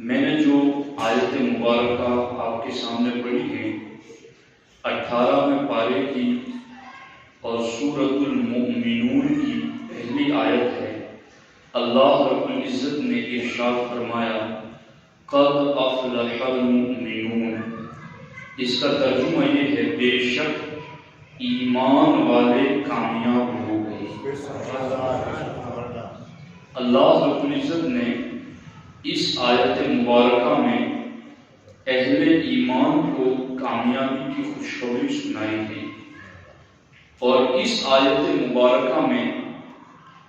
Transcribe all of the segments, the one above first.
میں نے جو آیت مبارکہ آپ کے سامنے پڑھی ہے 18ویں پارے کی اور سورۃ المؤمنون کی پہلی آیت ہے۔ اللہ رب العزت نے ارشاد فرمایا قد افلح المؤمنون۔ اس کا ترجمہ یہ ہے بے شک ایمان والے کامیاب ہو گئے۔ اللہ رب العزت نے اس آیت مبارکہ میں اہل ایمان کو کامیابی کی خوشخبری سنائی ہے، اور اس آیت مبارکہ میں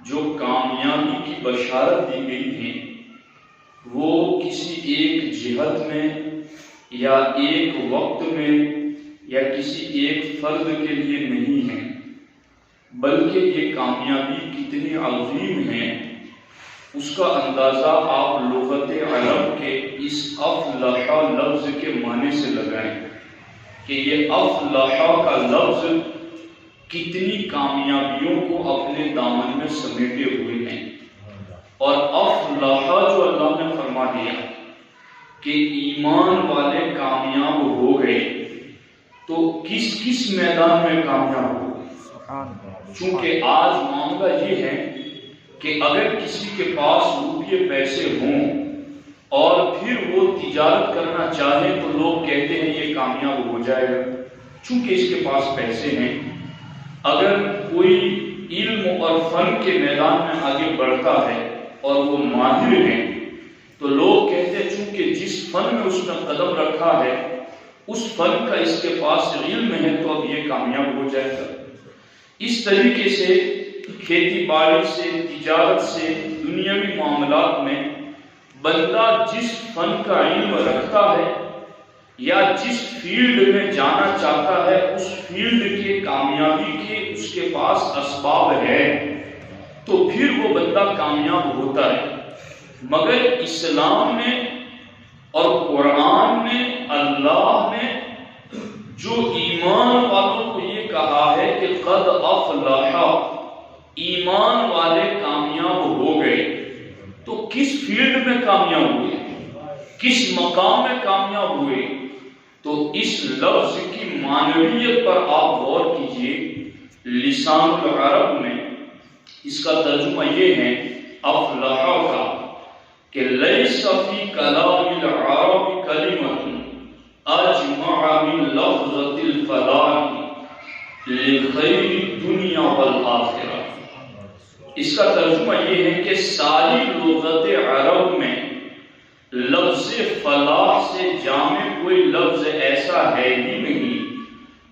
جو کامیابی کی بشارت دی گئی ہے وہ کسی ایک جہت میں یا ایک وقت میں یا کسی ایک فرد کے لیے نہیں ہے، بلکہ یہ کامیابی کتنی عظیم ہے اس کا اندازہ آپ لغت عرب کے اس افلح لفظ کے معنی سے لگائیں کہ یہ افلح کا لفظ کتنی کامیابیوں کو اپنے دامن میں سمیٹے ہوئے ہیں۔ اور افلح جو اللہ نے فرما دیا کہ ایمان والے کامیاب ہو گئے، تو کس کس میدان میں کامیاب ہو گئے؟ چونکہ آج معاملہ یہ ہے کہ اگر کسی کے پاس روپیے پیسے ہوں اور پھر وہ تجارت کرنا چاہے تو لوگ کہتے ہیں یہ کامیاب ہو جائے گا چونکہ اس کے پاس پیسے ہیں۔ اگر کوئی علم اور فن کے میدان میں آگے بڑھتا ہے اور وہ ماہر ہے تو لوگ کہتے ہیں چونکہ جس فن میں اس نے قدم رکھا ہے اس فن کا اس کے پاس علم ہے تو اب یہ کامیاب ہو جائے گا۔ اس طریقے سے کھیتی باڑی سے، تجارت سے، دنیاوی معاملات میں بندہ جس فن کا علم رکھتا ہے یا جس فیلڈ میں جانا چاہتا ہے اس فیلڈ کے کامیابی کے اس کے پاس اسباب ہے تو پھر وہ بندہ کامیاب ہوتا ہے۔ مگر اسلام نے اور قرآن نے، اللہ نے جو ایمان والوں کو یہ کہا ہے کہ قد افلح، ایمان والے کامیاب ہو گئے، تو کس فیلڈ میں کامیاب ہوئے، کس مقام میں کامیاب ہوئے؟ تو اس لفظ کی معنویت پر آپ غور کیجئے۔ لسان العرب میں اس کا ترجمہ یہ ہے افلح کا کہ لیس فی کلام العرب کلمۃ اجمع من لفظۃ الفلاح لخیر الدنیا والآخرہ۔ اس کا ترجمہ یہ ہے کہ ساری لغت عرب میں لفظ فلاح سے جامع کوئی لفظ ایسا ہے ہی نہیں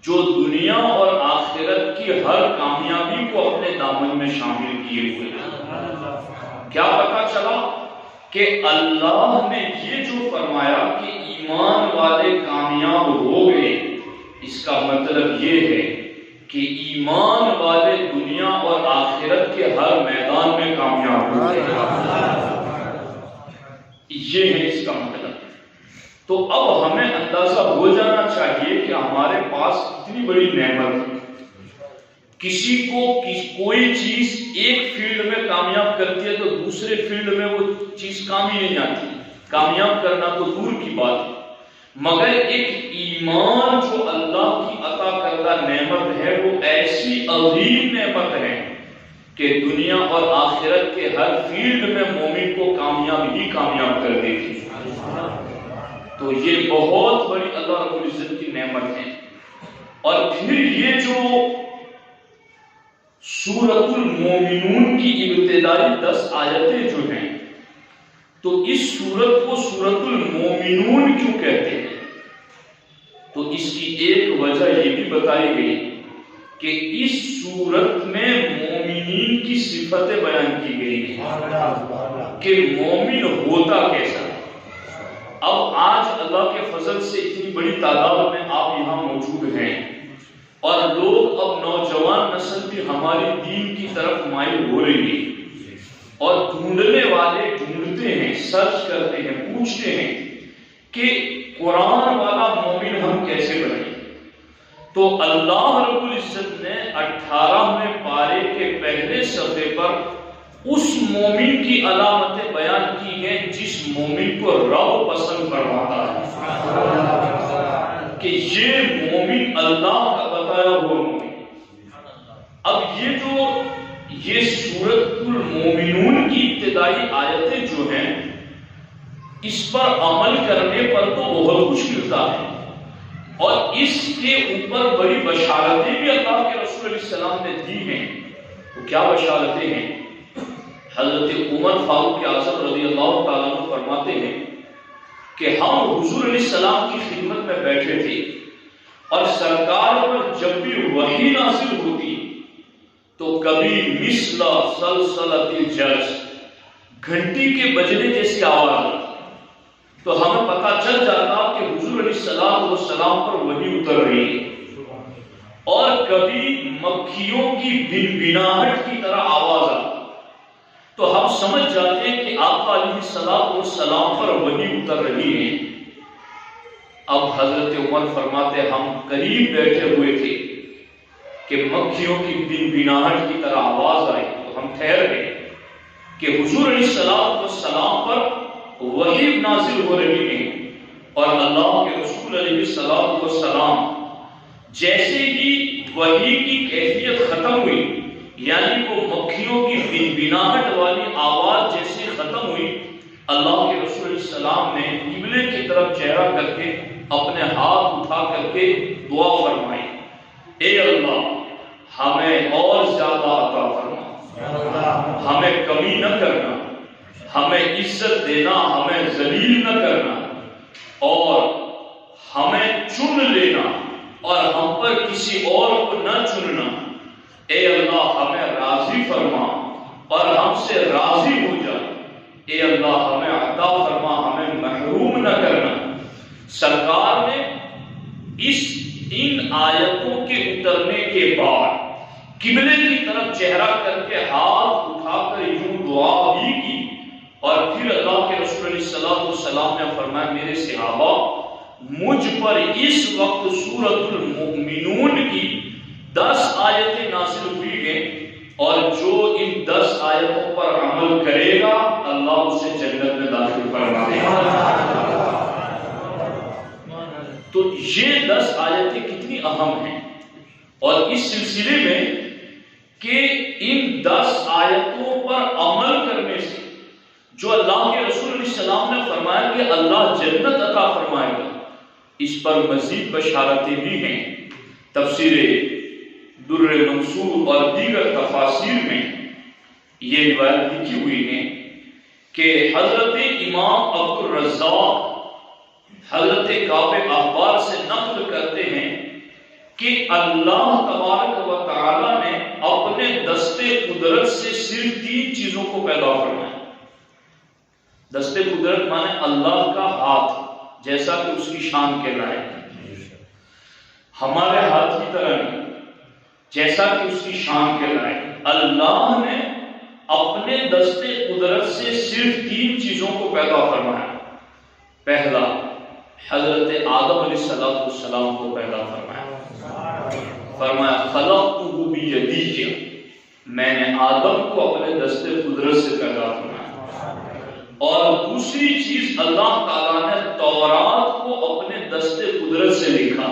جو دنیا اور آخرت کی ہر کامیابی کو اپنے دامن میں شامل کیے ہوئے ہیں۔ کیا پتہ چلا کہ اللہ نے یہ جو فرمایا کہ ایمان والے کامیاب ہو گئے، اس کا مطلب یہ ہے کہ ایمان والے دنیا اور آخرت کے ہر میدان میں کامیاب ہو گئے۔ یہ ہے اس کا مطلب۔ تو اب ہمیں اندازہ ہو جانا چاہیے کہ ہمارے پاس اتنی بڑی نعمت ہے۔ کسی کو کوئی چیز ایک فیلڈ میں کامیاب کرتی ہے تو دوسرے فیلڈ میں وہ چیز کام ہی نہیں آتی، کامیاب کرنا تو دور کی بات ہے۔ مگر ایک ایمان جو اللہ کی عطا کردہ نعمت ہے وہ ایسی عظیم نعمت ہے کہ دنیا اور آخرت کے ہر فیلڈ میں مومن کو کامیاب ہی کامیاب کر دیتی ہے۔ تو یہ بہت بڑی اللہ رب العزت کی نعمت ہے۔ اور پھر یہ جو سورۃ المومنون کی ابتدائی 10 آیتیں جو ہیں تو اس سورت کو سورۃ المومنون کیوں کہتے ہیں؟ تو اس کی ایک وجہ یہ بھی بتائی گئی کہ اس سورت میں مومنین کی صفتیں بیان کی گئی ہیں کہ مومن ہوتا کیسا۔ اب آج اللہ کے فضل سے اتنی بڑی تعداد میں آپ یہاں موجود ہیں اور لوگ اب نوجوان نسل بھی ہماری دین کی طرف مائل ہو رہی ہے اور ڈھونڈنے والے ڈھونڈتے ہیں، سرچ کرتے ہیں، پوچھتے ہیں کہ قرآن والا مومن ہم کیسے بنیں۔ تو اللہ رب العزت نے 18ویں پارے کے پہلے صفحے پر اس مومن کی علامتیں بیان کی ہیں جس مومن کو رب پسند فرماتا ہے کہ یہ مومن اللہ کا بتایا ہوا مومن۔ اب یہ سورۃ المومنون کی ابتدائی آیتیں جو ہیں اس پر عمل کرنے پر تو بہت مشکل تھا ہے، اور اس کے اوپر بڑی بشارتیں بھی اللہ کے رسول علیہ السلام نے دی ہیں۔ تو کیا بشارتیں ہیں؟ حضرت عمر فاروق اعظم رضی اللہ تعالیٰ عنہ فرماتے ہیں کہ ہم حضور علیہ السلام کی خدمت میں بیٹھے تھے اور سرکار پر جب بھی وحی نازل ہوتی تو کبھی مثل سلسلۃ الجرس، گھنٹی کے بجنے جیسی آواز آتی، تو ہمیں پتہ چل جاتا کہ حضور علیہ السلام پر وحی اتر رہی ہے۔ اور کبھی مکھیوں کی بنبناہٹ کی طرح آواز آتی تو ہم سمجھ جاتے ہیں کہ آقا علیہ السلام پر وحی اتر رہی ہے۔ اب حضرت عمر فرماتے ہم قریب بیٹھے ہوئے تھے کہ مکھیوں کی بنبناہٹ کی طرح آواز آئی، تو ہم ٹھہر گئے کہ حضور علیہ السلام پر وحی نازل ہو رہی ہے، اور اللہ کے رسول علیہ السلام جیسے ہی وحی کی کیفیت ختم ہوئی، یعنی وہ مکھیوں کی بنبناہٹ والی آواز جیسے ختم ہوئی، اللہ کے رسول علیہ السلام نے قبلے کی طرف چہرہ کر کے اپنے ہاتھ اٹھا کر کے دعا فرمائی، اے اللہ ہمیں اور زیادہ عطا فرما، ہمیں کمی نہ کرنا، ہمیں عزت دینا، ہمیں ذلیل نہ کرنا، اور ہمیں چن لینا اور ہم پر کسی اور کو نہ چننا۔ اے اللہ ہمیں راضی فرما اور ہم سے راضی ہو جا۔ اے اللہ ہمیں عطا فرما، ہمیں محروم نہ کرنا۔ سرکار نے ان آیتوں کے اترنے کے بعد قبلے کی طرف چہرہ کر کے ہاتھ اٹھا کر یوں دعا بھی کی، اور پھر اللہ کے رسول علیہ السلام نے فرمایا میرے صحابہ، مجھ پر اس وقت سورۃ المؤمنون کی 10 آیتیں نازل ہوئی ہیں، اور جو ان 10 آیتوں پر عمل کرے گا اللہ اسے جنت میں داخل فرما دے گا۔ تو یہ 10 آیتیں کتنی اہم ہیں، اور اس سلسلے میں کہ ان 10 آیتوں پر عمل کرنے سے جو اللہ کے رسول علیہ السلام نے فرمایا کہ اللہ جنت عطا فرمائے گا، اس پر مزید بشارتیں بھی ہیں۔ تفسیر در منصور اور دیگر تفاسیر میں یہ روایت لکھی ہوئی ہے کہ حضرت امام عبد الرزاق حضرت کعب احبار سے نقل کرتے ہیں کہ اللہ تبارک و تعالی نے اپنے دستے قدرت سے صرف 3 چیزوں کو پیدا فرمایا۔ دستے قدرت مانے اللہ کا ہاتھ، جیسا کہ اس کی شان کے لائق، ہمارے ہاتھ کی طرح نہیں، جیسا کہ اس کی شان کے لائق۔ اللہ نے اپنے دستے قدرت سے صرف 3 چیزوں کو پیدا فرمایا۔ پہلا، حضرت آدم علیہ السلام کو پیدا فرمایا خلقتہ بیدی، میں نے آدم کو اپنے دستے قدرت سے پیدا فرمایا۔ اور دوسری چیز، اللہ تعالیٰ نے تورات کو اپنے دستے قدرت سے لکھا۔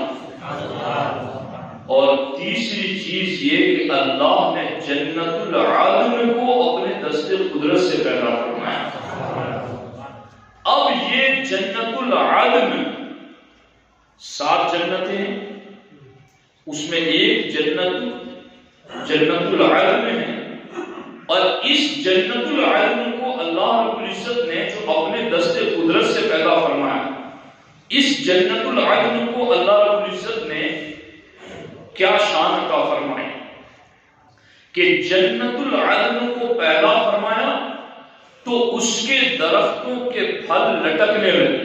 اور تیسری چیز یہ کہ اللہ نے جنت العدن کو اپنے دستے قدرت سے پیدا فرمایا۔ اب یہ جنت العدن 7 جنتیں ہیں، اس میں ایک جنت العدن ہے، اور اس جنت العدن کو اللہ رب العزت نے جو اپنے دستے قدرت سے پیدا فرمایا، اس جنت العدن کو اللہ رب العزت نے کیا شان عطا فرمائی کہ جنت العدن کو پیدا فرمایا تو اس کے درختوں کے پھل لٹکنے لگے،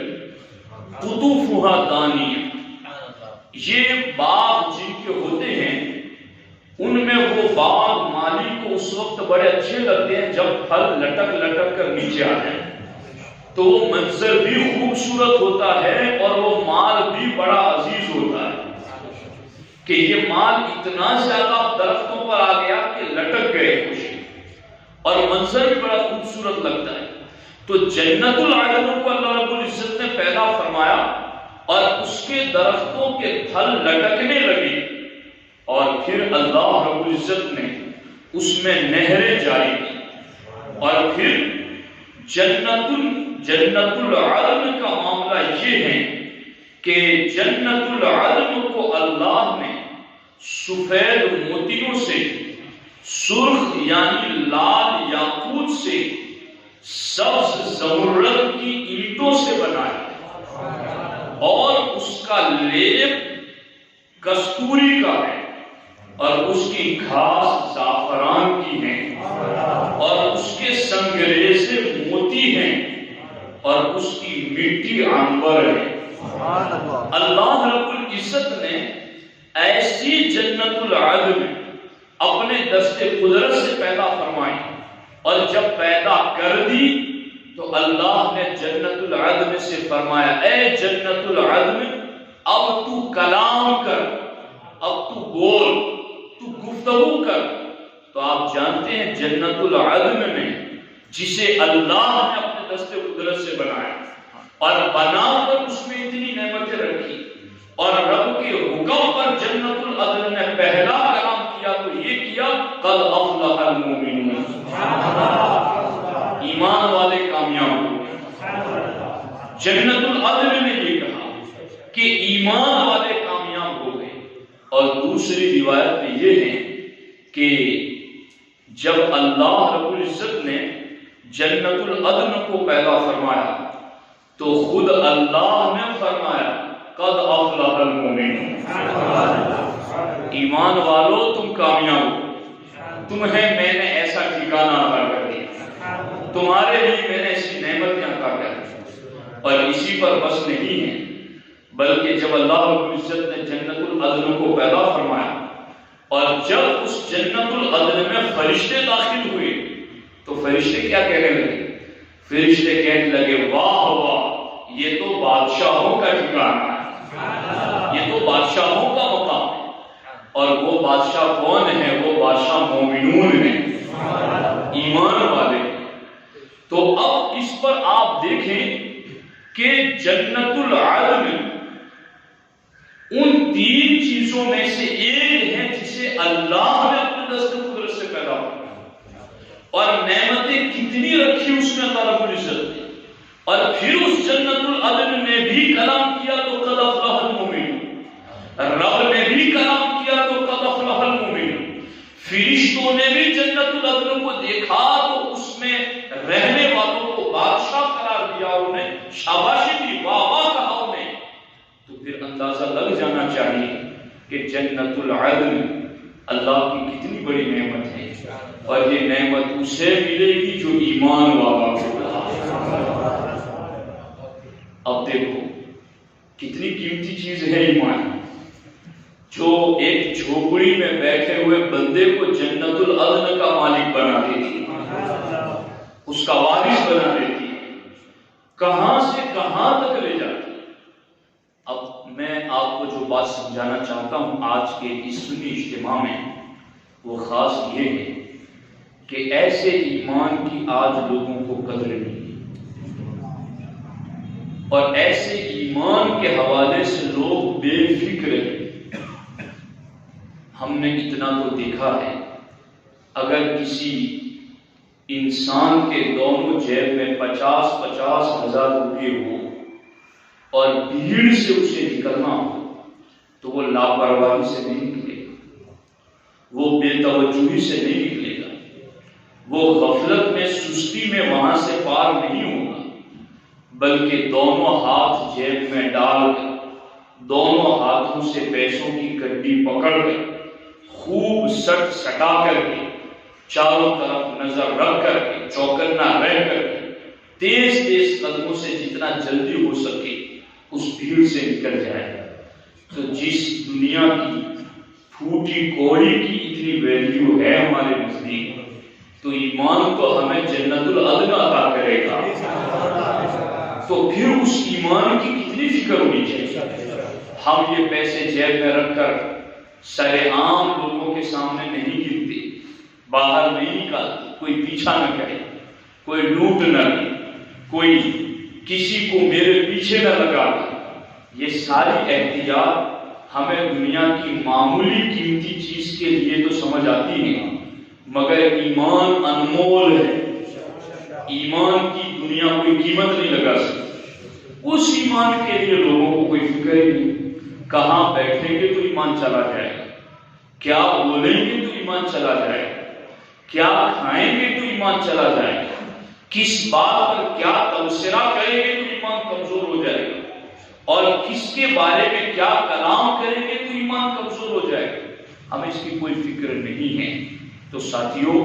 قطوفھا دانیہ۔ یہ باغ جن کے ہوتے ہیں ان میں وہ باغ مالی کو اس وقت بڑے اچھے لگتے ہیں جب پھل لٹک لٹک کر نیچے آ جائیں، تو وہ منظر بھی خوبصورت ہوتا ہے اور وہ مال بھی بڑا عزیز ہوتا ہے کہ یہ مال اتنا زیادہ درختوں پر آ گیا کہ لٹک گئے خوشی۔ اور منظر بھی بڑا خوبصورت لگتا ہے. تو جنت العدن کو اللہ رب العزت نے پیدا فرمایا اور اس کے درختوں کے پھل لٹکنے لگے اور پھر اللہ رب العزت نے اس میں نہریں جاری کی. اور پھر جنت العدن کا معاملہ یہ ہے کہ جنت العدن کو اللہ نے سفید موتیوں سے، سرخ یعنی لال یاقوت سے، سبز زمرد کی اینٹوں سے بنایا اور اس کا لیپ کستوری کا ہے اور اس کی گھاس زعفران کی ہے اور اس کے سنگریزے موتی ہیں اور اس کی مٹی عنبر ہے. اللہ رب العزت نے ایسی جنت العدن اپنے دست قدرت سے پیدا فرمائی اور جب پیدا کر دی تو اللہ نے جنت العدن سے فرمایا اے جنت العدن اب تو کلام کر، اب تو بول، تو گفتگو کر. تو آپ جانتے ہیں جنت العدن میں جسے اللہ نے اپنے دست قدرت سے بنایا اور بنا کر اس میں اتنی نعمتیں رکھی اور رب کے حکم پر جنت العدن نے پہلا کلام کیا تو یہ کیا قد افلح المؤمنون، ایمان والے کامیاب ہو گئے. جنت العدن نے یہ کہا کہ ایمان والے کامیاب ہو گئے. اور دوسری روایت میں یہ ہے کہ جب اللہ رب العزت نے جنت العدن کو پیدا فرمایا تو خود اللہ نے فرمایا قد افلح المؤمنون، ایمان والو تم کامیاب ہو، تمہیں میں نے ایسا ٹھکانہ عطا کر دیا، تمہارے لیے میں نے ایسی نعمتیں عطا کر دی. اور اسی پر بس نہیں ہے بلکہ جب اللہ رب العزت نے جنت العدن کو پیدا فرمایا اور جب اس جنت العدن میں فرشتے داخل ہوئے تو فرشتے کیا کہنے لگے؟ فرشتے کہنے لگے واہ واہ یہ تو بادشاہوں کا ٹھکانہ ہے، یہ تو بادشاہوں کا مقام ہے. اور وہ بادشاہ کون ہے؟ وہ بادشاہ مومنون ہیں، ایمان والے. تو اب اس پر آپ دیکھیں کہ جنت العدن ان تین چیزوں میں سے ایک ہے جسے اللہ نے اپنے دست قدرت سے پیدا کیا اور نعمتیں کتنی رکھی اس میں اللہ رب العزت نے. اور پھر اس جنت العدن نے بھی کلام کیا تو قد افلح المؤمنون، رب نے بھی کلام کیا تو قد افلح المؤمنون. فرشتوں نے بھی جنت العدن کو دیکھا تو اس میں رہنے والوں کو بادشاہ قرار دیا، انہیں شاباشی دی، واہ واہ کہا انہیں. تو پھر اندازہ لگ جانا چاہیے کہ جنت العدن اللہ کی کتنی بڑی نعمت ہے اور یہ نعمت اسے ملے گی جو ایمان والا ہوگا. اب دیکھو کتنی قیمتی چیز ہے ایمان، جو ایک جھوپڑی میں بیٹھے ہوئے بندے کو جنت العدن کا مالک بنا دیتی، اس کا وارث بنا دیتی، کہاں سے کہاں تک لے جاتی. اب میں آپ کو جو بات سمجھانا چاہتا ہوں آج کے اس سنی اجتماع میں وہ خاص یہ ہے کہ ایسے ایمان کی آج لوگوں کو قدر نہیں اور ایسے ایمان کے حوالے سے لوگ بے فکر ہیں. ہم نے اتنا تو دیکھا ہے اگر کسی انسان کے دونوں جیب میں 50,000 روپے ہو اور بھیڑ سے اسے نکلنا ہو تو وہ لاپرواہی سے نہیں نکلے گا، وہ بے توجہی سے نہیں نکلے گا، وہ غفلت میں سستی میں وہاں سے پار نہیں ہوگا، بلکہ دونوں ہاتھ جیب میں ڈال کر دونوں ہاتھوں سے پیسوں کی گڈی پکڑ کر خوب سٹ سٹا کر کے چاروں طرف نظر رکھ کر کے چوکنا رہ کر کے تیز تیز قدموں سے جتنا جلدی ہو سکے اس بھیڑ سے نکل جائے. تو جس دنیا کی پھوٹی کوڑی کی اتنی ویلیو ہے ہمارے نزدیک تو ایمان تو ہمیں جنت العدن عطا کرے گا. تو پھر اس ایمان کی کتنی فکر ہونی چاہیے. ہم یہ پیسے جیب میں رکھ کر سر عام لوگوں کے سامنے نہیں گرتے، باہر نہیں نکالتے، کوئی پیچھا نہ کرے، کوئی لوٹ نہ لے، کوئی کسی کو میرے پیچھے نہ لگا دے۔ یہ ساری احتیاط ہمیں دنیا کی معمولی قیمتی چیز کے لیے تو سمجھ آتی ہے، مگر ایمان انمول ہے، ایمان کی دنیا کوئی قیمت نہیں لگا سکتی۔ اس ایمان کے لیے لوگوں کو کوئی فکر ہی نہیں، کہاں بیٹھیں گے تو ایمان چلا جائے گا، کیا بولیں گے تو ایمان چلا جائے گا، کیا کھائیں گے تو ایمان چلا جائے گا، کس بات پر کیا تبصرہ کریں گے تو ایمان کمزور ہو جائے گا، اور کس کے بارے میں کیا کلام کریں گے تو ایمان کمزور ہو جائے گا۔ ہمیں اس کی کوئی فکر نہیں ہے۔ تو ساتھیوں،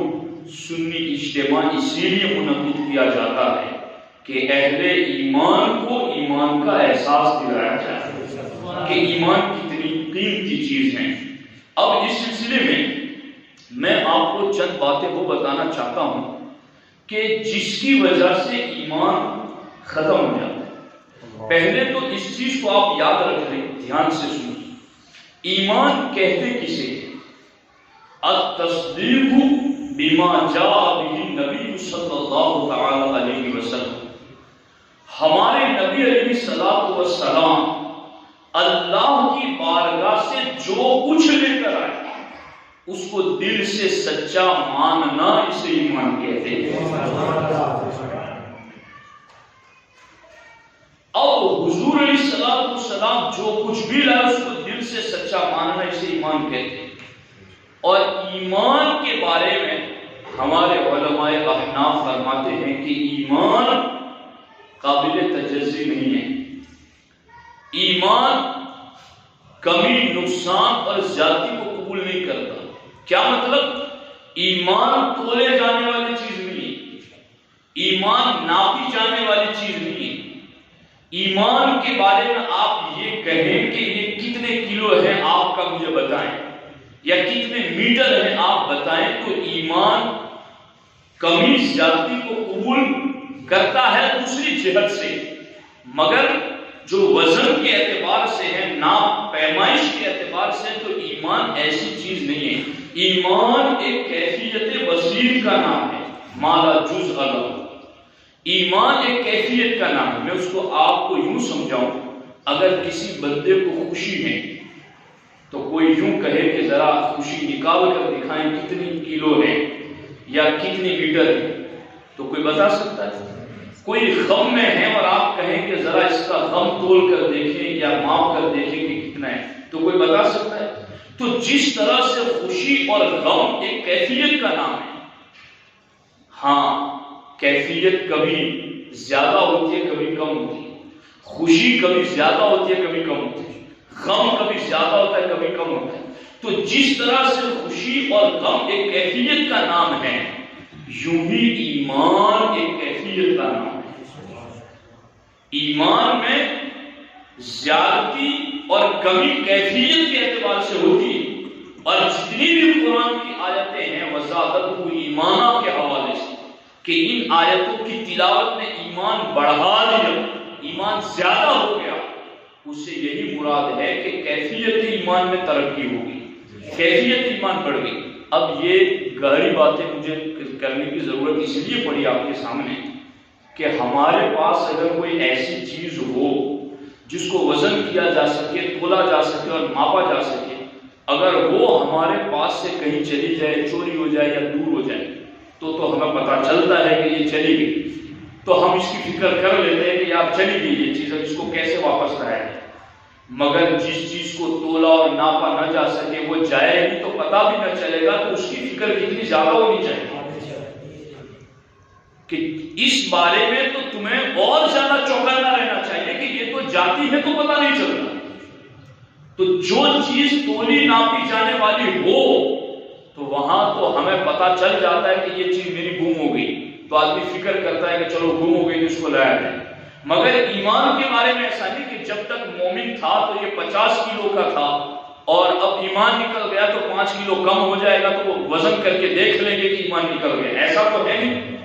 سنی اجتماع اسی لیے منعقد کیا جاتا ہے کہ اہل ایمان کو ایمان کا احساس دلایا جائے کہ ایمان کتنی قیمتی چیز ہے۔ اب اس سلسلے میں آپ کو چند باتیں وہ بتانا چاہتا ہوں کہ جس کی وجہ سے ایمان ختم ہو جاتا ہے۔ پہلے تو اس چیز کو آپ یاد رکھ لیں، دھیان سے سنیں، ایمان کہتے کسے؟ التصدیق بما جاء به النبی صلی اللہ تعالی علیہ وسلم۔ ہمارے نبی علیہ الصلوۃ والسلام اللہ کی بارگاہ سے جو کچھ لے کر آئے اس کو دل سے سچا ماننا، اسے ایمان کہتے ہیں۔ اب حضور علیہ الصلوۃ والسلام جو کچھ بھی لائے اس کو دل سے سچا ماننا، اسے ایمان کہتے ہیں۔ اور ایمان کے بارے میں ہمارے علماء احناف فرماتے ہیں کہ ایمان قابل تجزی نہیں ہے، ایمان کمی، نقصان اور زیادتی کو قبول نہیں کرتا۔ کیا مطلب؟ ایمان تولے جانے والی چیز نہیں ہے، ایمان ناپی جانے والی چیز نہیں ہے۔ ایمان کے بارے میں آپ یہ کہیں کہ یہ کتنے کلو ہے آپ کا مجھے بتائیں، یا کتنے میٹر ہے آپ بتائیں، تو ایمان کمی زیادتی کو قبول کرتا ہے دوسری جہت سے، مگر جو وزن کے اعتبار سے ہے، ناپ پیمائش کے اعتبار سے، تو ایمان ایسی چیز نہیں ہے۔ ایمان ایک کیفیت وسیع کا نام ہے، مالا جز الگ۔ ایمان ایک کیفیت کا نام ہے۔ میں اس کو آپ کو یوں سمجھاؤں، اگر کسی بندے کو خوشی ہے تو کوئی یوں کہے کہ ذرا خوشی نکال کر دکھائیں کتنی کلو ہے یا کتنی میٹر ہے، تو کوئی بتا سکتا ہے؟ کوئی غم میں ہے اور آپ کہیں کہ ذرا اس کا غم تول کر دیکھیں یا ماپ کر دیکھیں کہ کتنا ہے، تو کوئی بتا سکتا ہے؟ تو جس طرح سے خوشی اور غم ایک کیفیت کا نام ہے، ہاں کیفیت کبھی زیادہ ہوتی ہے کبھی کم ہوتی ہے، خوشی کبھی زیادہ ہوتی ہے کبھی کم ہوتی ہے، غم کبھی زیادہ ہوتا ہے کبھی کم ہوتا ہے۔ تو جس طرح سے خوشی اور غم ایک کیفیت کا نام ہے، یوں ہی ایمان ایک کیفیت کا نام ہے۔ ایمان میں زیادتی اور کمی کیفیت کے اعتبار سے ہوتی ہے، اور جتنی بھی قرآن کی آیتیں ہیں وزادتہ ایمانہ کے حوالے سے، کہ ان آیتوں کی تلاوت نے ایمان بڑھا دیا، ایمان زیادہ ہو گیا، اس سے یہی مراد ہے کہ کیفیت ایمان میں ترقی ہوگی، کیفیت ایمان بڑھ گئی۔ اب یہ گہری باتیں مجھے کرنے کی ضرورت اس لیے پڑی آپ کے سامنے کہ ہمارے پاس اگر کوئی ایسی چیز ہو جس کو وزن کیا جا سکے، تولا جا سکے اور ماپا جا سکے، اگر وہ ہمارے پاس سے کہیں چلی جائے، چوری ہو جائے یا دور ہو جائے، تو ہمیں پتہ چلتا ہے کہ یہ چلی گئی، تو ہم اس کی فکر کر لیتے ہیں کہ یار چلی گئی یہ چیز، اب اس کو کیسے واپس لایا جائے۔ مگر جس چیز کو تولا اور ناپا نہ جا سکے، وہ جائے گی تو پتہ بھی نہ چلے گا، تو اس کی فکر کتنی زیادہ ہونی چاہیے کہ اس بارے میں تو تمہیں اور زیادہ چوکنا رہنا چاہیے کہ یہ تو جاتی ہے تو پتہ نہیں چلتا۔ تو جو چیز تولی ناپی جانے والی ہو تو وہاں تو ہمیں پتہ چل جاتا ہے کہ یہ چیز میری گم ہو گئی، تو آدمی فکر کرتا ہے کہ چلو گم ہو گئی تو اس کو لایا جائے۔ مگر ایمان کے بارے میں ایسا نہیں کہ جب تک مومن تھا تو یہ 50 کلو کا تھا اور اب ایمان نکل گیا تو 5 کلو کم ہو جائے گا تو وہ وزن کر کے دیکھ لیں گے کہ ایمان نکل گیا، ایسا تو ہے نہیں۔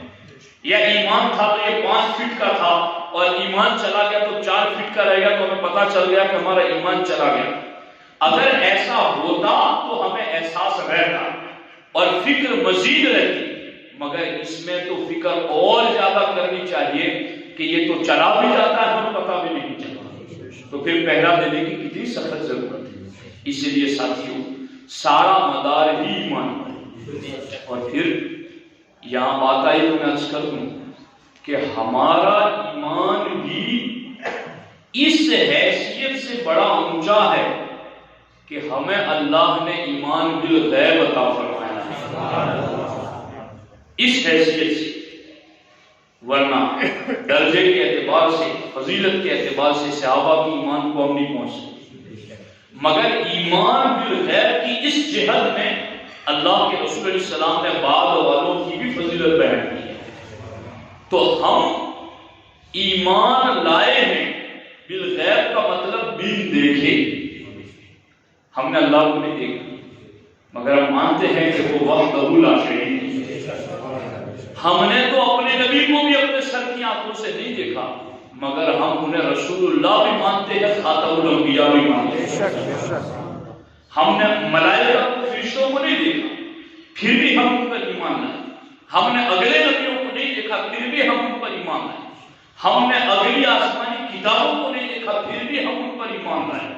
یا ایمان تھا تو یہ 5 فٹ کا تھا اور ایمان چلا گیا تو 4 فٹ کا رہ گیا تو ہمیں پتہ چل گیا کہ ہمارا ایمان چلا گیا۔ اگر ایسا ہوتا تو ہمیں احساس رہتا اور فکر مزید رہتی، مگر اس میں تو فکر اور زیادہ کرنی چاہیے کہ یہ تو چلا بھی جاتا ہے اور پتہ بھی نہیں چلتا، تو پھر پہرا دینے کی کتنی سخت ضرورت ہے۔ اس لیے ساتھیوں سارا مدار ہی ایمان پر، اور پھر یہاں بات آئی تو میں عرض کر دوں کہ ہمارا ایمان بھی اس حیثیت سے بڑا اونچا ہے کہ ہمیں اللہ نے ایمان بالغیب عطا فرمایا ہے، اس حیثیت سے، ورنہ درجے کے اعتبار سے، فضیلت کے اعتبار سے صحابہ کی ایمان کو ہم نہیں پہنچ سکتے، مگر ایمان بالغیب کی اس جہت میں اللہ کے رسول علیہ السلام نے بعد والوں کی بھی فضیلت بیان کی ہے۔ تو ہم ایمان لائے ہیں بالغیب کا مطلب بن دیکھے، ہم نے اللہ کو نہیں دیکھا مگر ہم مانتے ہیں کہ وہ وحدہ لا شریک ہے۔ ہم نے تو اپنے نبی کو بھی اپنے سر کی آنکھوں سے نہیں دیکھا مگر ہم انہیں رسول اللہ بھی مانتے ہیں، خاتم الانبیاء بھی مانتے ہیں۔ ہم نے ملائکہ کو، فرشتوں کو نہیں دیکھا پھر بھی ہم ان پر ایمان لائے، ہم نے اگلے نبیوں کو نہیں دیکھا پھر بھی ہم ان پر ایمان لائے، ہم نے اگلی آسمانی کتابوں کو نہیں دیکھا پھر بھی ہم ان پر ایمان لائے۔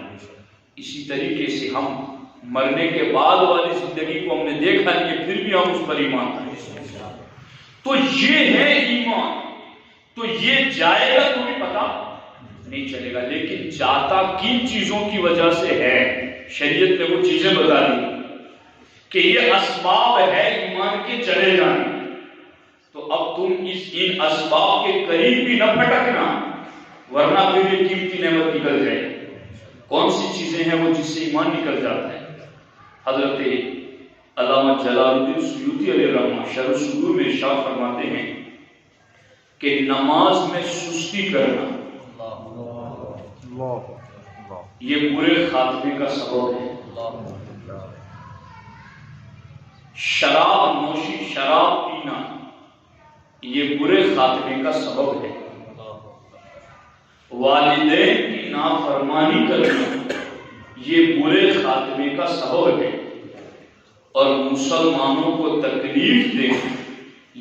اسی طریقے سے ہم مرنے کے بعد والی زندگی کو ہم نے دیکھا نہیں پھر بھی ہم اس پر ایمان لائے۔ تو یہ ہے ایمان، تو یہ جائے گا تو بھی پتا نہیں چلے گا، لیکن جاتا کن چیزوں کی وجہ سے ہے، شریعت نے وہ چیزیں بتا دی کہ یہ اسباب ہے ایمان کے چلے جانے، تو اب تم ان اسباب کے قریب بھی نہ پھٹکنا ورنہ پھر یہ قیمتی نعمت نکل جائے۔ کون سی چیزیں ہیں وہ جس سے ایمان نکل جاتا ہے؟ حضرت علامہ جلال الدین سیوطی علیہ الرحمہ شرح الصدور میں ارشاد فرماتے ہیں کہ نماز میں سستی کرنا یہ برے خاتمے کا سبب ہے۔ شراب نوشی، شراب پینا یہ برے خاتمے کا سبب ہے۔ والدین کی نافرمانی کرنا یہ برے خاتمے کا سبب ہے، اور مسلمانوں کو تکلیف دینا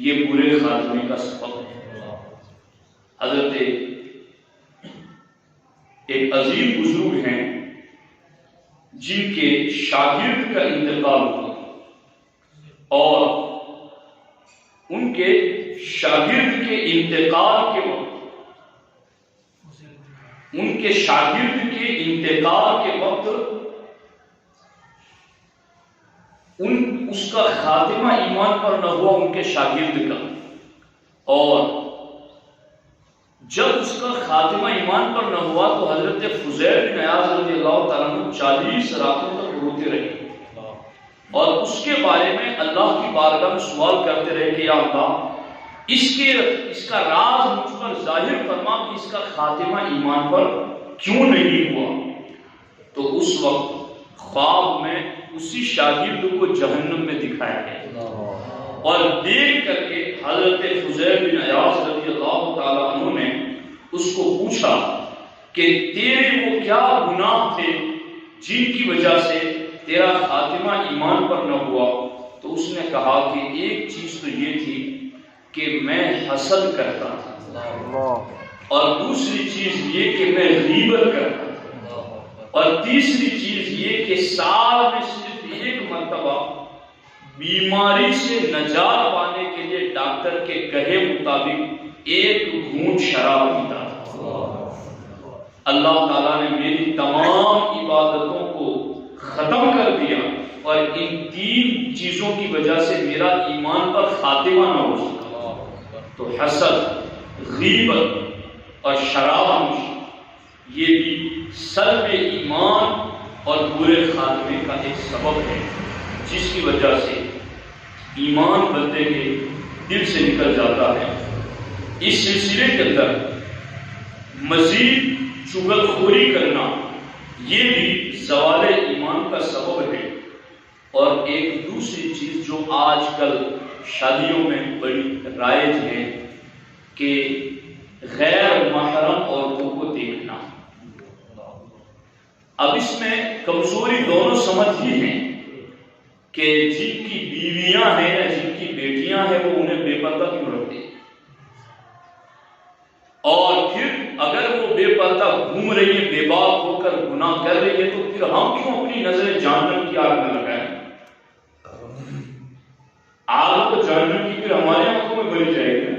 یہ برے خاتمے کا سبب ہے۔ حضرت ایک عظیم بزرگ ہیں جن کے شاگرد کا انتقال ہوا اور ان کے شاگرد کے انتقال کے وقت اس کا خاتمہ ایمان پر نہ ہوا ان کے شاگرد کا، اور جب اس کا خاتمہ ایمان پر نہ ہوا تو حضرت فضیل بن عیاض رضی اللہ تعالیٰ عنہ 40 راتوں تک روتے رہے اور اس کے بارے میں اللہ کی بارگاہ میں سوال کرتے رہے کہ یا اللہ اس کا راز مجھ پر ظاہر فرما کہ اس کا خاتمہ ایمان پر کیوں نہیں ہوا۔ تو اس وقت خواب میں اسی شاگرد کو جہنم میں دکھایا گیا اور دیکھ کر کے حضرت فضیل بن عیاض رضی اللہ تعالیٰ عنہ نے اس کو پوچھا کہ تیرے وہ کیا گناہ تھے جن کی وجہ سے تیرا خاتمہ ایمان پر نہ ہوا؟ تو اس نے کہا کہ ایک چیز تو یہ تھی کہ میں حسد کرتا تھا، اور دوسری چیز یہ کہ میں غیبت کرتا تھا، اور تیسری چیز یہ کہ سال میں صرف ایک مرتبہ بیماری سے نجات پانے کے لیے ڈاکٹر کے کہے مطابق ایک گھونٹ شراب پیتا تھا۔ اللہ تعالیٰ نے میری تمام عبادتوں کو ختم کر دیا اور ان 3 چیزوں کی وجہ سے میرا ایمان پر خاتمہ نہ ہو سکا۔ تو حسد، غیبت اور شراب نوشی یہ بھی سلب ایمان اور برے خاتمے کا ایک سبب ہے، جس کی وجہ سے ایمان بندے کے دل سے نکل جاتا ہے۔ اس سلسلے کے اندر مزید چغل خوری کرنا یہ بھی زوال ایمان کا سبب ہے۔ اور ایک دوسری چیز جو آج کل شادیوں میں بڑی رائج ہے کہ غیر محرم عورتوں کو دیکھنا۔ اب اس میں کمزوری دونوں سمجھ ہی ہیں، کہ جن کی بیویاں ہیں یا جن کی بیٹیاں ہیں وہ انہیں بے پردہ کیوں رکھتے ہیں، اور پھر اگر وہ بے پردہ گھوم رہی ہے، بے باک ہو کر گناہ کر رہی ہے، تو پھر ہم کیوں اپنی نظریں جہنم کی آگ میں لگائیں؟ آگ تو جہنم کی پھر ہمارے آنکھوں میں بھری جائے گی۔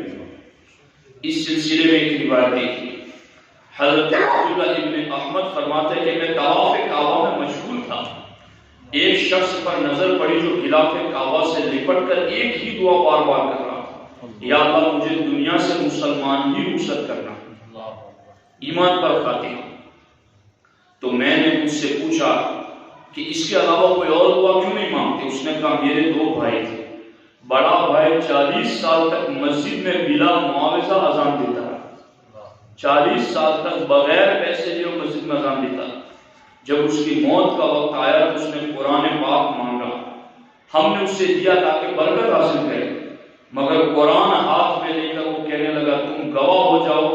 اس سلسلے میں ایک روایت دیکھی، حضرت عبداللہ ابن احمد فرماتے ہیں کہ میں طواف کعبہ میں مشغول تھا، ایک شخص پر نظر پڑی جو غلاف کعبہ سے لپٹ کر ایک ہی دعا بار بار کر رہا تھا، یا اللہ مجھے دنیا سے مسلمان ہی رخصت کرنا، ایمان پر خاتمہ۔ تو میں نے مجھ سے پوچھا کہ اس کے علاوہ کوئی اور دعا کیوں نہیں مانگتے؟ اس نے کہا میرے دو بھائی تھے، بڑا بھائی 40 سال تک مسجد میں بلا معاوضہ اذان دیتا رہا، 40 سال تک بغیر پیسے لیے مسجد میں اذان دیتا رہا۔ جب اس کی موت کا وقت آیا تو اس نے قرآن پاک مانگا، ہم نے اس سے دیا تاکہ برکت حاصل کرے، مگر قرآن ہاتھ میں لے کر وہ کہنے لگا تم گواہ ہو جاؤ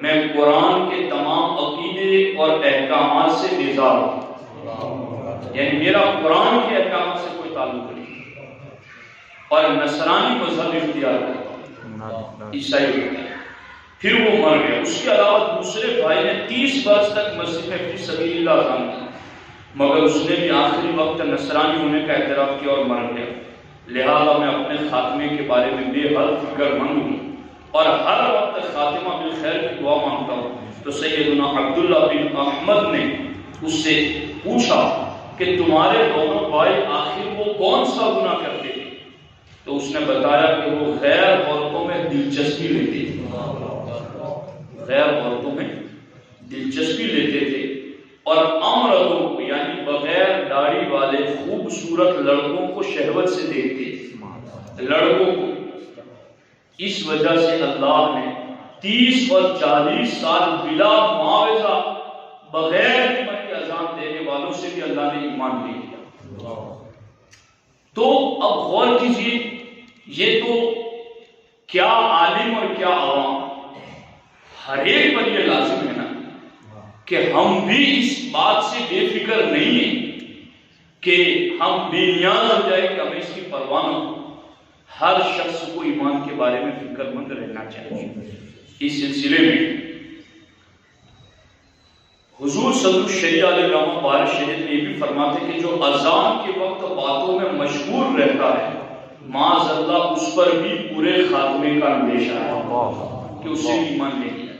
میں قرآن کے تمام عقیدے اور احکامات سے بیزار ہوں، یعنی میرا قرآن کے احکامات سے کوئی تعلق نہیں، اور نصرانی مذہب اختیار کرتا، عیسائی ہوتا ہے۔ پھر وہ مر گیا۔ اس کے علاوہ دوسرے بھائی نے 30 برس تک مسجد میں فی سبیل اللہ اذان دی، مگر اس نے بھی آخری وقت نصرانی ہونے کا اعتراف کیا اور مر گیا۔ لہذا میں اپنے خاتمے کے بارے میں بے حد فکر مند ہوں اور ہر وقت خاتمہ بالخیر کی دعا مانگتا ہوں۔ تو سیدنا عبداللہ بن احمد نے اس سے پوچھا کہ تمہارے دونوں بھائی آخر وہ کون سا گناہ کرتے تھے؟ تو اس نے بتایا کہ وہ غیر عورتوں میں دلچسپی لیتے تھے، غیر عورتوں میں دلچسپی لیتے تھے، اور امرتوں کو یعنی بغیر داڑھی والے خوبصورت لڑکوں کو شہوت سے دیکھتے تھے، لڑکوں کو۔ اس وجہ سے اللہ نے 30 اور 40 سال بلا معاوضہ بغیر قیمت کی اذان دینے والوں سے بھی اللہ نے ایمان لے لیا۔ تو اب غور کیجیے، یہ تو کیا عالم اور کیا عوام، ہر ایک پر یہ لازم ہے نا کہ ہم بھی اس بات سے بے فکر نہیں ہیں کہ ہم بے نیاز ہو جائے کہ ہمیں اس کی پرواہ نہ ہو۔ ہر شخص کو ایمان کے بارے میں فکر مند رہنا چاہیے۔ اس سلسلے میں حضور صلی الشریعہ علیہ رحمہ بارک شریعت میں یہ بھی فرماتے کہ جو اذان کے وقت باتوں میں مشغول رہتا ہے معاذ اللہ اس پر بھی پورے خاتمے کا اندیشہ ہے کہ اس سے بھی ایمان لے لیا۔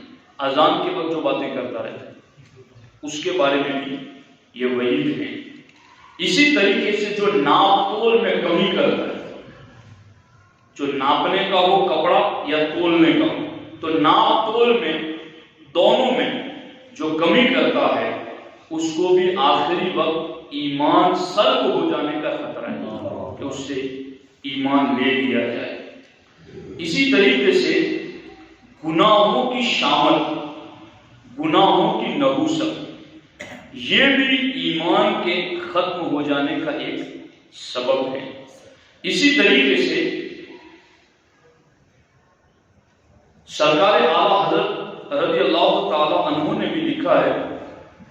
اذان کے وقت جو باتیں کرتا رہتا ہے اس کے بارے میں بھی یہ وعید ہے۔ اسی طریقے سے جو ناپ تول میں کمی کرتا ہے، جو ناپنے کا ہو کپڑا یا تولنے کا ہو، تو ناپ تول میں دونوں میں جو کمی کرتا ہے اس کو بھی آخری وقت ایمان سلب ہو جانے کا خطرہ ہے کہ اس سے ایمان لے لیا جائے۔ اسی طریقے سے گناہوں کی شامت، گناہوں کی نحوست، یہ بھی ایمان کے ختم ہو جانے کا ایک سبب ہے۔ اسی طریقے سے سرکار اعلیٰ حضرت رضی اللہ تعالیٰ عنہ نے بھی لکھا ہے،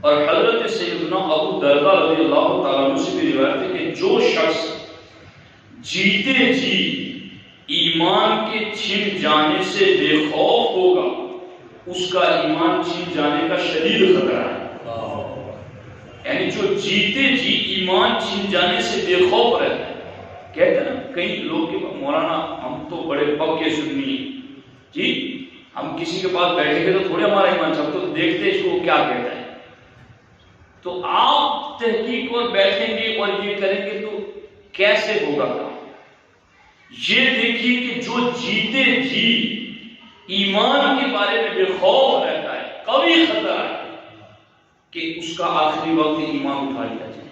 اور حضرت سیدنا ابو درداء رضی اللہ تعالیٰ عنہ سے بھی روایت ہے کہ جو شخص جیتے جی ایمان کے چھن جانے سے بے خوف ہوگا اس کا ایمان چھن جانے کا شدید خطرہ ہے۔ یعنی جو جیتے جی ایمان چھن جانے سے بے خوف رہتا ہے۔ کہتے ہیں نا کئی لوگ کہ مولانا ہم تو بڑے پکے سنی ہیں جی، ہم کسی کے پاس بیٹھیں گے تو تھوڑے ہمارا ایمان چھپ تو دیکھتے اس کو کیا کہتا ہے۔ تو آپ تحقیق اور بیٹھیں گے اور یہ کریں گے تو کیسے ہوگا کام؟ یہ دیکھیے کہ جو جیتے جی ایمان کے بارے میں بے خوف رہتا ہے، کبھی خطرہ ہے کہ اس کا آخری وقت ایمان اٹھا لیا جائے،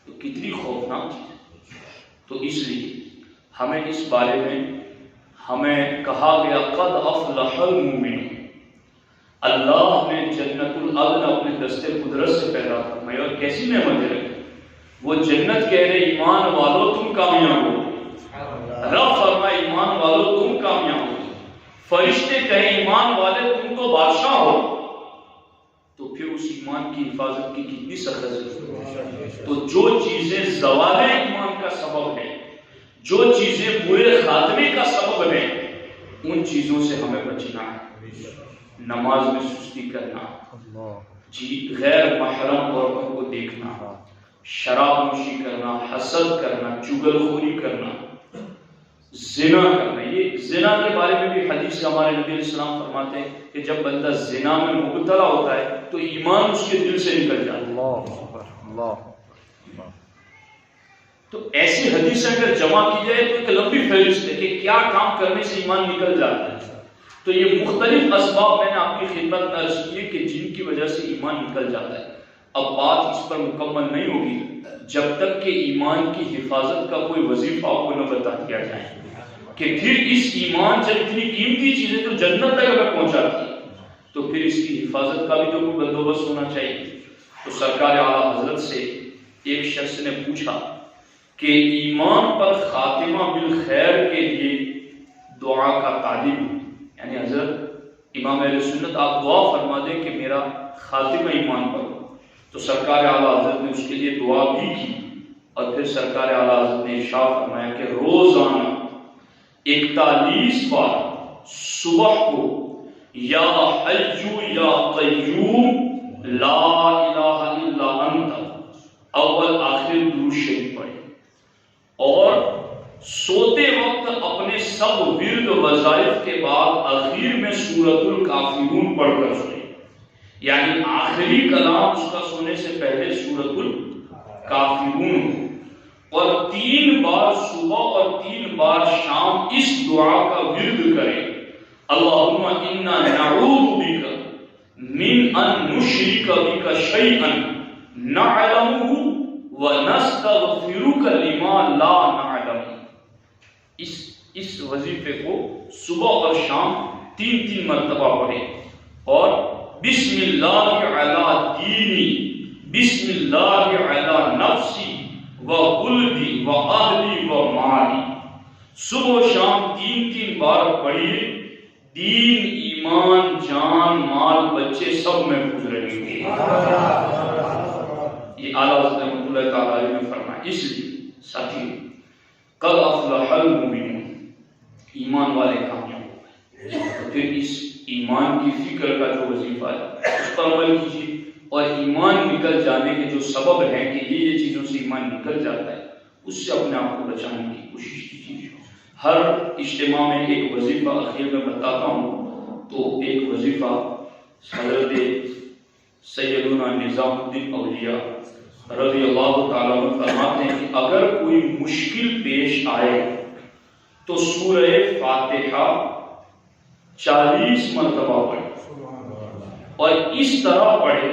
تو کتنی خوفناک چیز ہے۔ تو اس لیے ہمیں اس بارے میں ہمیں کہا گیا قد افلح المؤمنون، اللہ نے جنت العدن اپنے دستے قدرت سے پیدا فرمائی، اور کیسی نعمت ہے وہ جنت کہہ رہے ایمان والو تم کامیاب ہو، رب فرمائے ایمان والو تم کامیاب ہو، فرشتے کہیں ایمان والے تم تو بادشاہ ہو، تو پھر اس اس ایمان کی حفاظت کی کتنی سخت ضرورت ہے۔ تو جو چیزیں زوال ایمان کا سبب ہے، جو چیزیں برے خاتمے کا سبب ہیں، ان چیزوں سے ہمیں بچنا ہے۔ نماز میں سستی کرنا، غیر محرم عورتوں کو دیکھنا، شراب نوشی کرنا، حسد کرنا، چغل خوری کرنا، زنا کرنا۔ یہ زنا کے بارے میں بھی حدیث ہمارے نبی علیہ السلام فرماتے ہیں کہ جب بندہ زنا میں مبتلا ہوتا ہے تو ایمان اس کے دل سے نکل جاتا ہے۔ تو ایسی حدیث اگر جمع کی جائے تو ایک لمبی فہرست ہے کہ کیا کام کرنے سے ایمان نکل جاتا ہے۔ تو یہ مختلف اسباب میں نے آپ کی خدمت میں عرض کیے کہ جن کی وجہ سے ایمان نکل جاتا ہے۔ اب بات اس پر مکمل نہیں ہوگی جب تک کہ ایمان کی حفاظت کا کوئی وظیفہ آپ کو نہ بتا دیا جائے کہ پھر اس ایمان سے اتنی قیمتی چیزیں تو جنت تک اگر پہنچاتی ہے تو پھر اس کی حفاظت کا بھی تو کوئی بندوبست ہونا چاہیے۔ تو سرکار اعلیٰ حضرت سے ایک شخص نے پوچھا کہ ایمان پر خاتمہ بالخیر کے لیے دعا کا تعلیم، یعنی حضرت امام اہل سنت آپ دعا فرما دیں کہ میرا خاتمہ ایمان پر ہو۔ تو سرکار اعلیٰ حضرت نے اس کے لیے دعا بھی کی، اور پھر سرکار اعلیٰ حضرت نے ارشاد فرمایا کہ روزانہ 41 بار صبح کو یا حی یا قیوم لا الہ الا انت اول آخر درود شریف پڑھیں، اور سوتے وقت اپنے سب ورد وظائف کے بعد آخر میں سورۃ الکافرون پڑھ کر سوئیں، یعنی آخری کلام اس کا سونے سے پہلے سورۃ الکافرون ہو، اور 3 بار صبح اور 3 بار شام اس دعا کا ورد کریں، اللہم انا نعوذ بک من ان نشرک بک شیئا نعلمہ ونستغفرک لما لا نعلم۔ اس وظیفے کو صبح اور شام 3 مرتبہ پڑھیں، اور بسم اللہ علی دینی، بسم اللہ علی نفسی و قلبی و اہلی و مالی، صبح و شام 3 بار پڑھیے، دین، ایمان، جان، مال، بچے سب محفوظ رہیں گے۔ یہ اعلیٰ حضرت رحمۃ اللہ تعالیٰ علیہ نے فرمایا۔ اس لیے ساتھی قد افلح المؤمنون، ایمان والے کامیاب ہو گئے۔ تو پھر اس ایمان کی فکر کا جو وظیفہ ہے اس پر عمل کیجیے، اور ایمان نکل جانے کے جو سبب ہیں کہ یہ چیزوں سے ایمان نکل جاتا ہے، اس سے اپنے آپ کو بچانے کی کوشش کیجیے۔ ہر اجتماع میں ایک وظیفہ اخیر میں بتاتا ہوں، تو ایک وظیفہ حضرت سیدنا نظام الدین اولیاء رضی اللہ تعالیٰ عنہ فرماتے ہیں کہ اگر کوئی مشکل پیش آئے تو سورہ فاتحہ 40 مرتبہ پڑھے، اور اس طرح پڑھے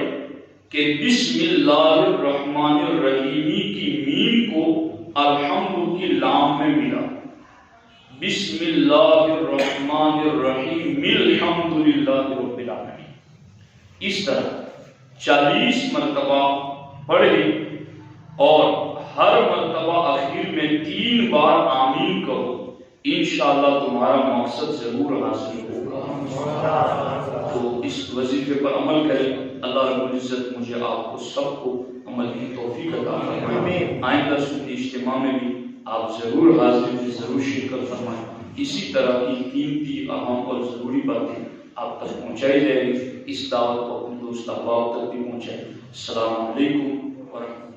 کہ بسم اللہ الرحمن الرحیم کی میم کو الحمد کی لام میں ملا، بسم اللہ الرحمن الرحیم الحمد للہ رب العالمین۔ اس طرح 40 مرتبہ پڑھے، اور ہر مرتبہ آخر میں 3 بار آمین کہو، انشاءاللہ تمہارا مقصد ضرور حاصل ہوگا۔ تو اس وظیفے پر عمل کریں۔ اللہ رب العزت مجھے آپ کو سب کو عمل کی توفیق عطا فرمائے۔ آئندہ سنی اجتماع میں بھی آپ ضرور حاضر ہوئے، ضرور شرکت فرمائیں۔ اسی طرح کی قیمتی، اہم اور ضروری باتیں آپ تک پہنچائی جائیں گی۔ اس دعوت کو اپنے دوست احباب تک بھی پہنچائیں۔ السلام علیکم ورحمۃ اللہ۔